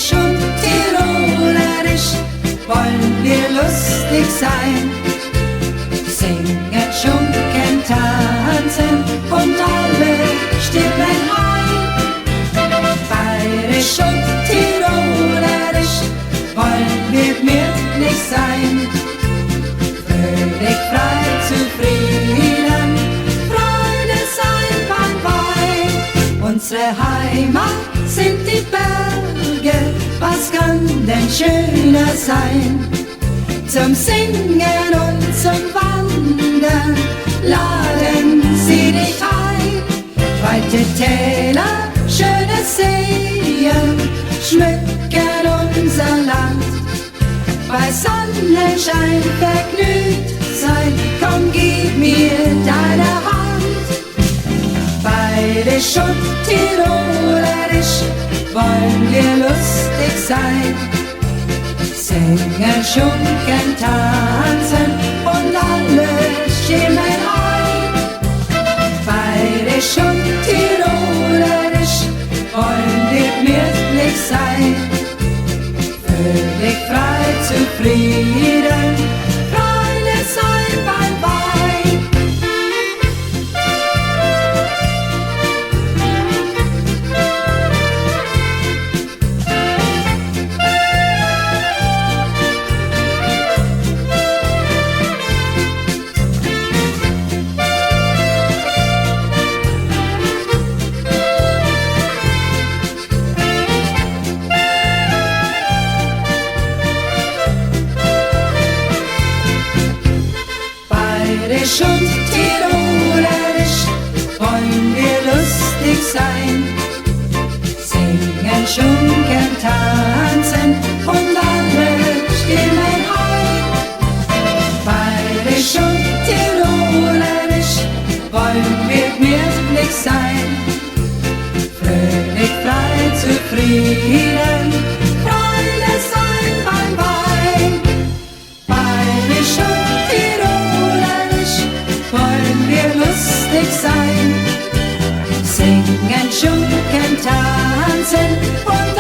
Bayerisch und Tirolerisch wollen wir lustig sein. Singen, schunken, tanzen und alle Stimmen ein. Bayerisch und Tirolerisch wollen wir gemütlich sein. Fröhlich, frei, zufrieden, Freude sein beim Wein. Unsere Heimat sind die Berge, was kann denn schöner sein? Zum Singen und zum Wandern laden sie dich ein. Weite Täler, schöne Seen schmücken unser Land. Bei Sonnenschein vergnügt sein, komm, gib mir deine Hand. Bayerisch und Tirolerisch wollen wir lustig sein. Singen, schunken, tanzen und alle Stimmen ein. Bayerisch und Tirolerisch wollen wir gemütlich sein. Völlig frei, zufrieden, Freude sein beim Wein. Bayerisch und Tirolerisch wollen wir lustig sein. Singen, schunken, tanzen und alle Stimmen ein. Bayerisch und Tirolerisch wollen wir gemütlich sein. Fröhlich, frei, zufrieden, Freude sein beim Wein. Bayerisch und Tirolerisch wollen wir lustig sein. Singen, schunken, tanzen und